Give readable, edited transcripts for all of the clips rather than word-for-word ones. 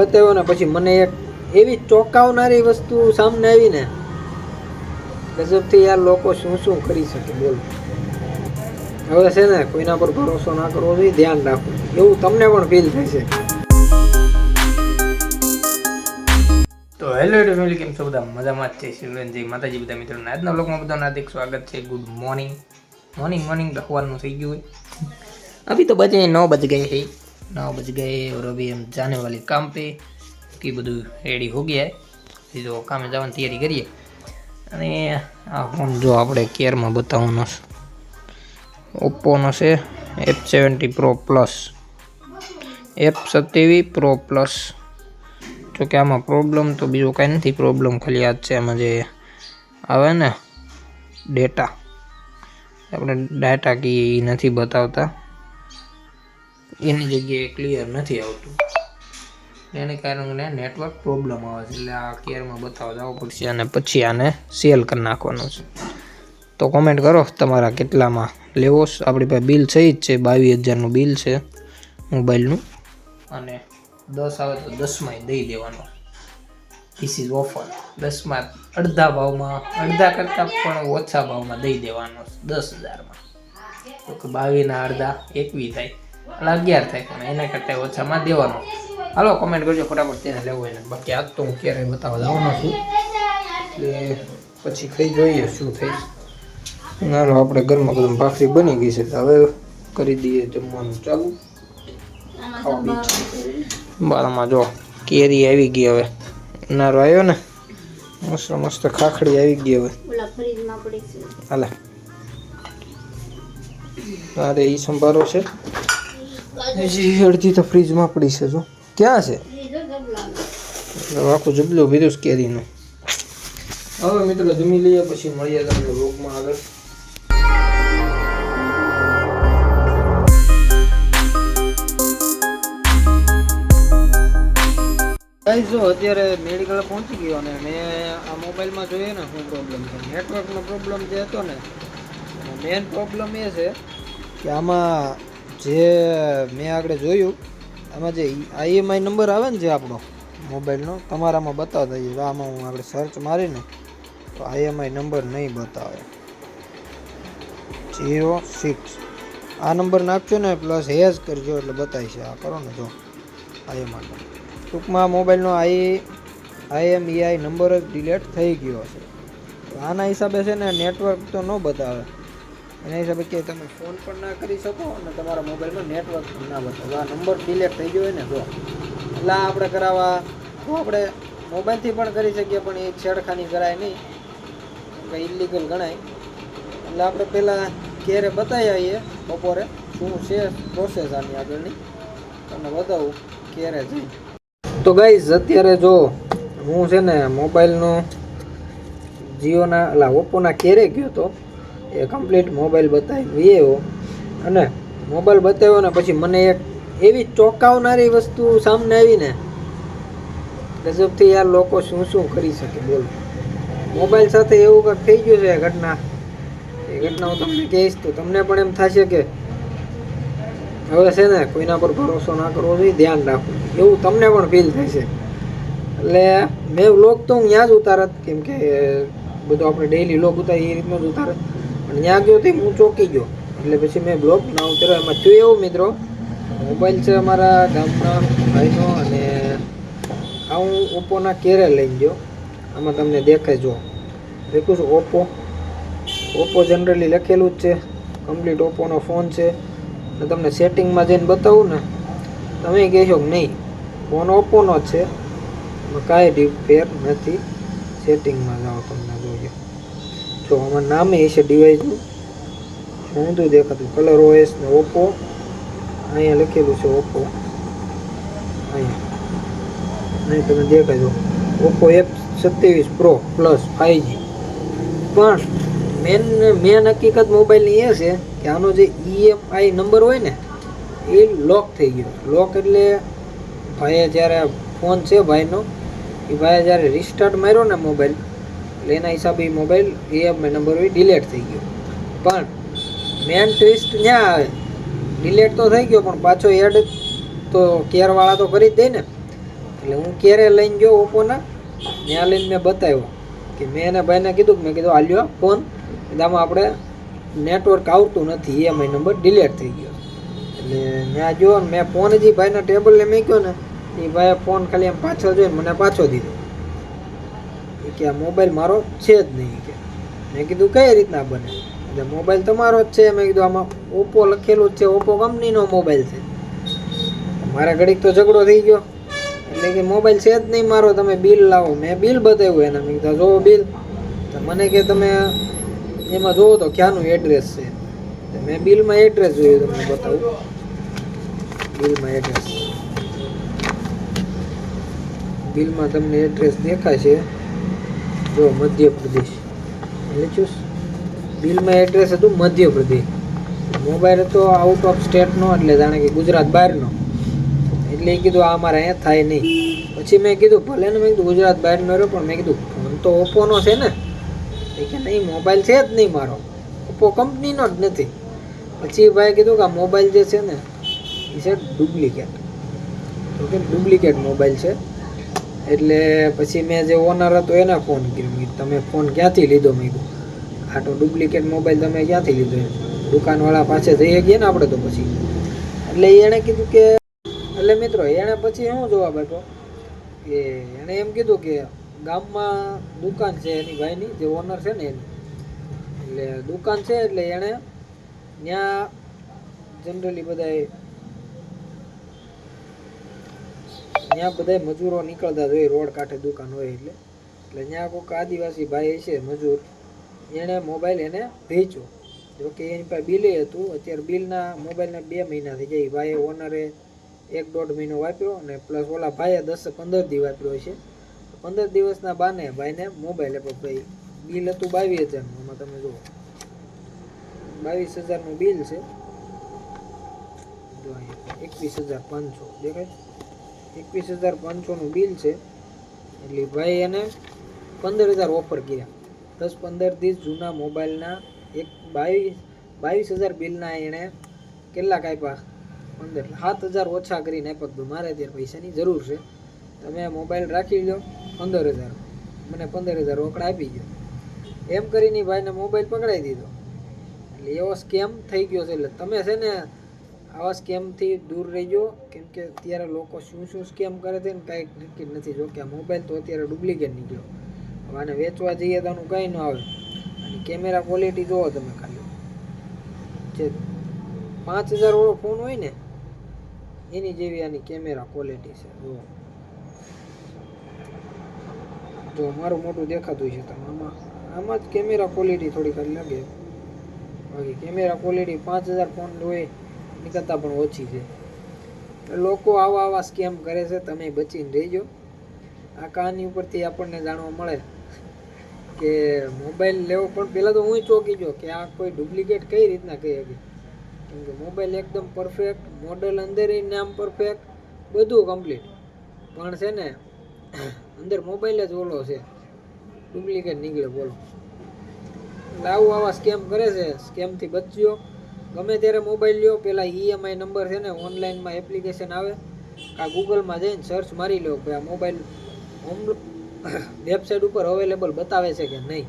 બતાવ્યો ને પછી મને એક એવી ચોંકાવનારી વસ્તુ સામે આવી ને ગજબથી યાર લોકો શું શું કરી શકે બોલ. હવે છે ને કોઈના પર ભરોસો ના કરવો જોઈએ, ધ્યાન રાખવું એવું તમને પણ ફીલ થશે. તો હેલો ફેમિલી, કેમ છો બધા? મજામાં જ છે. શિવરનજી માતાજી બધા મિત્રોને આજના બ્લોગમાં બધાનું હાર્દિક સ્વાગત છે. Good morning. મોર્નિંગ સવારનું થઈ ગયું હોય. अभी तो बजे 9 बज गए हैं, 9 बज गए और अभी हम जाने वाले काम पे कि બધું રેડી હો ગયા है. જો કામે જવાની તૈયારી કરીએ. અને આ ફોન જો આપણે કેરમાં બતાવવાનો છે, ઓપ્પોનો છે F70 Pro Plus, F70 Pro Plus. જો કે આમાં પ્રોબ્લેમ તો બીજો કાંઈ નથી, પ્રોબ્લેમ ખાલી આ જ છે આમાં જે આવે ને ડેટા, આપણે ડાટા કી નથી બતાવતા, એની જગ્યાએ ક્લિયર નથી આવતું, એને કારણે નેટવર્ક પ્રોબ્લેમ આવે છે. એટલે આ કેરમાં બતાવવા જવું પડશે અને પછી આને સેલ કરી નાખવાનું છે. તો કોમેન્ટ કરો તમારા કેટલામાં લેવો. આપણી પાસે બિલ સહી જ છે, 22,000નું બિલ છે મોબાઈલનું, અને 10 આવે તો 10માં દઈ દેવાનો. This is offer. 10માં અડધા ભાવમાં, અડધા કરતાં પણ ઓછા ભાવમાં દઈ દેવાનો 10,000માં. તો કે 22ના અડધા 21 થાય, એટલે 11 થાય, પણ એના કરતાં ઓછામાં દેવાનો. હાલો કોમેન્ટ કરજો ફટાફટ તેને લેવો હોય ને. બાકી આજ તો હું ક્યારેય બતાવવા જવાનો છું, એટલે પછી ખાઈ જોઈએ શું થાય. હાલો આપણે ઘરમાં બધું ભાખરી બની ગઈ છે, હવે કરી દઈએ જમવાનું ચાલુ. બારમાં જો કેરી આવી ગઈ, હવે ઉનાળો આવ્યો ને, મસ્ત મસ્ત ખાખડી આવી ગઈ. હવે હાલે અરે ઈ સંભારો છે, હજી અડધી તો ફ્રીજમાં પડી છે. જો ક્યાં છે, આખું જબલું ભીરું કેરીનું. હવે મિત્રો જમી લઈએ, પછી મળીએ તમને વ્લોગમાં આગળ. જો અત્યારે મેડિકલ પહોંચી ગયો અને મેં આ મોબાઈલમાં જોઈએ ને શું પ્રોબ્લેમ છે. નેટવર્કનો પ્રોબ્લેમ જે હતો ને, મેઇન પ્રોબ્લેમ એ છે કે આમાં જે મેં આગળ જોયું, આમાં જે IMI નંબર આવે ને જે આપણો મોબાઈલનો, તમારામાં બતાવતા જઈએ. આમાં હું આપણે સર્ચ મારીને તો IMI નંબર નહીં બતાવે. 06 આ નંબર નાખજો ને, પ્લસ હેઝ કરજો એટલે બતાવી છે. આ કરો ને જો IMI નંબર. ટૂંકમાં મોબાઈલનો IMEI નંબર જ ડિલેટ થઈ ગયો છે. આના હિસાબે છે ને નેટવર્ક તો ન બતાવે, એના હિસાબે કે તમે ફોન પણ ના કરી શકો અને તમારા મોબાઈલમાં નેટવર્ક પણ ના બતાવે. આ નંબર ડિલેટ થઈ ગયો હોય ને તો એટલે આપણે કરાવવા તો આપણે મોબાઈલથી પણ કરી શકીએ, પણ એ છેડખાની કરાય નહીં, કંઈ ઇલીગલ ગણાય. એટલે આપણે પહેલાં ક્યારે બતાવી આવીએ બપોરે શું છે પ્રોસેસ આની આગળની, તમને બતાવું ક્યારે જઈ. તો ગાઈઝ અત્યારે જો હું છે ને મોબાઈલનો જીઓના ઓપ્પોના કેરે ગયો તો, એ કમ્પ્લીટ મોબાઈલ બતાવી આવ્યો. અને મોબાઈલ બતાવ્યો ને પછી મને એક એવી ચોંકાવનારી વસ્તુ સામે આવી ને ગજબથી યાર લોકો શું શું કરી શકે બોલ. મોબાઈલ સાથે એવું કંઈક થઈ ગયું છે ઘટના, એ ઘટના હું તમને કહીશ તો તમને પણ એમ થશે કે હવે છે ને કોઈના પર ભરોસો ના કરવો જોઈએ, ધ્યાન રાખવું એવું તમને પણ ફીલ થશે. એટલે મેં વ્લોગ તો હું ત્યાં જ ઉતારત, કેમ કે બધું આપણે ડેઈલી વ્લોગ ઉતારીએ એ રીતનો જ ઉતારત, પણ ત્યાં ગયો તે હું ચોંકી ગયો, એટલે પછી મેં બ્લોગ ના ઉતાર્યો. એમાં થયું એવું મિત્રો, મોબાઈલ છે અમારા ગામના ભાઈનો, અને આ હું ઓપ્પોના કેરે લઈને ગયો. આમાં તમને દેખાય જો દેખું છું ઓપ્પો જનરલી લખેલું જ છે, કમ્પ્લીટ ઓપ્પોનો ફોન છે. અને તમને સેટિંગમાં જઈને બતાવું ને, તમે કહેશો કે નહીં ફોન ઓપ્પોનો જ છે, એમાં કાંઈ ફેર નથી. સેટિંગમાં જાઓ તમને જોઈએ, જો આમાં નામે છે ડિવાઇસનું, ઊંધું દેખાતું કલર OS ને ઓપ્પો, અહીંયા લખેલું છે ઓપ્પો, અહીંયા તમે દેખાય જો Oppo F27 Pro Plus 5G. પણ મેન હકીકત મોબાઈલની એ છે કે આનો જે EMI નંબર હોય ને એ લોક થઈ ગયો. લોક એટલે ભાઈએ જ્યારે ફોન છે ભાઈનો, એ ભાઈએ જ્યારે રિસ્ટાર્ટ માર્યો ને મોબાઈલ, એટલે એના હિસાબે મોબાઈલ EMI નંબર હોય ડિલેટ થઈ ગયો. પણ મેન ટ્વિસ્ટ ત્યાં આવે, ડિલેટ તો થઈ ગયો પણ પાછો એડ તો કેરવાળા તો કરી જ દે ને, એટલે હું ક્યારે લઈને ગયો ઓપ્પોના, ત્યાં લઈને મેં બતાવ્યો કે મેં એને ભાઈને કીધું કે મેં કીધું આલ્યો ફોન, આમાં આપણે નેટવર્ક આવતું નથી, EMI નંબર ડિલીટ થઈ ગયો. એટલે ત્યાં જો ને મેં ફોન હજી ભાઈના ટેબલે મૂક્યો ને, એ ભાઈએ ફોન ખાલી આમ પાછળ જોઈને મને પાછો દીધો કે આ મોબાઈલ મારો છે જ નહીં કે. મેં કીધું કઈ રીતના બને, એટલે મોબાઈલ તમારો જ છે. મેં કીધું આમાં ઓપ્પો લખેલું જ છે, ઓપ્પો કંપનીનો મોબાઈલ છે. મારા ઘડીક તો ઝઘડો થઈ ગયો, એટલે કે મોબાઈલ છે જ નહીં મારો, તમે બિલ લાવો. મેં બિલ બતાવ્યું એને, મેં કીધું જોવો બિલ. તો મને કે તમે એમાં જોવો તો ક્યાંનું એડ્રેસ છે. તો મેં બિલમાં એડ્રેસ જોયું, તમને બતાવું. બિલમાં એડ્રેસ, બિલમાં તમને એડ્રેસ દેખાય છે જો, મધ્યપ્રદેશ લખ્યું. બિલમાં એડ્રેસ હતું મધ્યપ્રદેશ. મોબાઈલ હતો આઉટ ઓફ સ્ટેટનો, એટલે જાણે કે ગુજરાત બહારનો. એટલે એ કીધું આ અમારે અહીંયા થાય નહીં. પછી મેં કીધું ભલે ને, મેં કીધું ગુજરાત બહારનો રહ્યો, પણ મેં કીધું ફોન તો ઓપ્પોનો છે ને. એ કે નહીં, મોબાઈલ છે જ નહીં મારો, ઓપ્પો કંપનીનો જ નથી. પછી ભાઈ કીધું કે આ મોબાઈલ જે છે ને એ છે ડુપ્લિકેટ. તો કે ડુપ્લિકેટ મોબાઈલ છે. એટલે પછી મેં જે ઓનર હતો એને ફોન કર્યો, તમે ફોન ક્યાંથી લીધો? મેં કીધું આ તો ડુપ્લિકેટ મોબાઈલ તમે ક્યાંથી લીધો? દુકાનવાળા પાસે જઈએ ગયા ને આપણે તો પછી. એટલે એણે કીધું કે, એટલે મિત્રો એણે પછી શું જવાબ આપ્યો કે એણે એમ કીધું કે ગામમાં દુકાન છે એની ભાઈની, જે ઓનર છે ને એની, એટલે દુકાન છે. એટલે એણે ત્યાં જનરલી બધા મજૂરો નીકળતા જ હોય, રોડ કાંઠે દુકાન હોય. એટલે ત્યાં કોઈક આદિવાસી ભાઈ છે મજૂર, એણે મોબાઈલ એને વેચ્યો. જોકે એની પાસે બિલે હતું. અત્યારે બિલના મોબાઈલના 2 મહિના થઈ જાય. ભાઈએ ઓનરે 1-1.5 મહિનો વાપર્યો, અને પ્લસ ઓલા ભાઈએ 10-15 દી વાપર્યો છે. 15 દિવસના બાને ભાઈને મોબાઈલ આપ્યો. ભાઈ બિલ હતું 22,000નું, એમાં તમે જુઓ 22,000નું બિલ છે. જો અહીંયા 21,500 દેખાય, 21,500નું બિલ છે. એટલે ભાઈ એને 15,000 ઓફર કર્યા. 10-15 દિવસ જૂના મોબાઈલના 22,000 બિલના એણે કેટલાક આપ્યા? 7,000 ઓછા કરીને આપ્યા. મારે અત્યારે પૈસાની જરૂર છે, તમે મોબાઈલ રાખી લો 15,000, મને 15,000 રોકડા આપી ગયો. એમ કરીને ભાઈને મોબાઈલ પકડાઈ દીધો. એટલે એવો સ્કેમ થઈ ગયો છે. એટલે તમે છે ને આવા સ્કેમથી દૂર રહેજો, કેમ કે અત્યારે લોકો શું સ્કેમ કરે છે ને કાંઈ નક્કી જ નથી. જો કે આ મોબાઈલ તો અત્યારે ડુપ્લિકેટ નીકળ્યો. હવે આને વેચવા જઈએ તો આનું કંઈ ન આવે. અને કેમેરા ક્વોલિટી જુઓ તમે, ખાલી જે 5,000 વાળો ફોન હોય ને એની જેવી આની કેમેરા ક્વોલિટી છે. જો મારું મોટું દેખાતું છે તમે, આમાં જ કેમેરા ક્વોલિટી થોડીક લાગે. બાકી કેમેરા ક્વોલિટી 5,000 ફોન હોય એની કરતાં પણ ઓછી છે. લોકો આવા સ્કેમ કરે છે, તમે બચીને રહેજો. આ કહાની ઉપરથી આપણને જાણવા મળે કે મોબાઈલ લેવો, પણ પહેલાં તો હું ચોંકી ગયો કે આ કોઈ ડુપ્લિકેટ કઈ રીતના કહી શકે. કેમ કે મોબાઈલ એકદમ પરફેક્ટ, મોડલ અંદર નામ પરફેક્ટ, બધું કમ્પ્લીટ, પણ છે ને અંદર મોબાઈલ જ ઓલો છે, ડુપ્લિકેટ નીકળે. બોલો, એટલે આવા સ્કેમ કરે છે. સ્કેમથી બચજો. ગમે ત્યારે મોબાઈલ લ્યો, પહેલાં EMI નંબર છે ને ઓનલાઈનમાં એપ્લિકેશન આવે, આ ગૂગલમાં જઈને સર્ચ મારી લો કે આ મોબાઈલ હોમ વેબસાઇટ ઉપર અવેલેબલ બતાવે છે કે નહીં.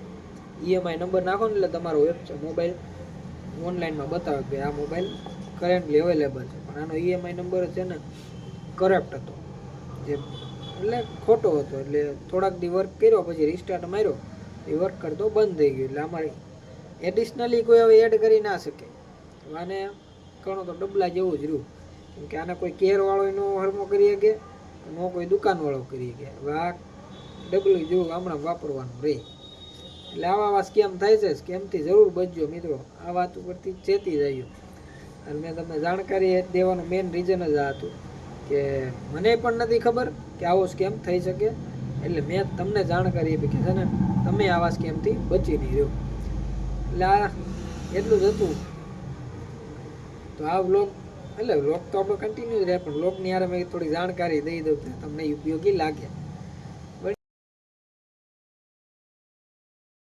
EMI નંબર નાખો ને એટલે તમારો મોબાઈલ ઓનલાઈનમાં બતાવે કે આ મોબાઈલ કરન્ટલી અવેલેબલ છે. પણ આનો EMI નંબર છે ને કરપ્ટ હતો, જે એટલે ખોટો હતો. એટલે થોડાક દી વર્ક કર્યો, પછી રિસ્ટાર્ટ માર્યો, એ વર્ક કરતો બંધ થઈ ગયું. એટલે અમારે એડિશનલી કોઈ હવે એડ કરી ના શકે. આને ઘણો તો ડબલા જેવું જ રહ્યું, કેમ કે આને કોઈ કેરવાળો નો હરમો કરી શકે, ન કોઈ દુકાનવાળો કરી શકે. હવે આ ડબલું જેવું હમણાં વાપરવાનું રહે. એટલે આવા સ્કેમ થાય છે. સ્કેમથી જરૂર બચજો મિત્રો. આ વાત ઉપરથી ચેતી જાય. અને મેં તમને જાણકારી દેવાનું મેઇન રીઝન જ આ હતું કે મને પણ નથી ખબર કે આવો સ્કેમ થઈ શકે. એટલે મેં તમને જાણકારી આપી કે છે ને તમે આવા સ્કેમથી બચી નહીં રહ્યો. એટલે આ એટલું જ હતું. તો આ વ્લોગ, એટલે વ્લોગ તો આપણો કન્ટિન્યુ જ રહે, પણ વ્લોગની યાર મેં થોડી જાણકારી દઈ દઉં તમને ઉપયોગી લાગે.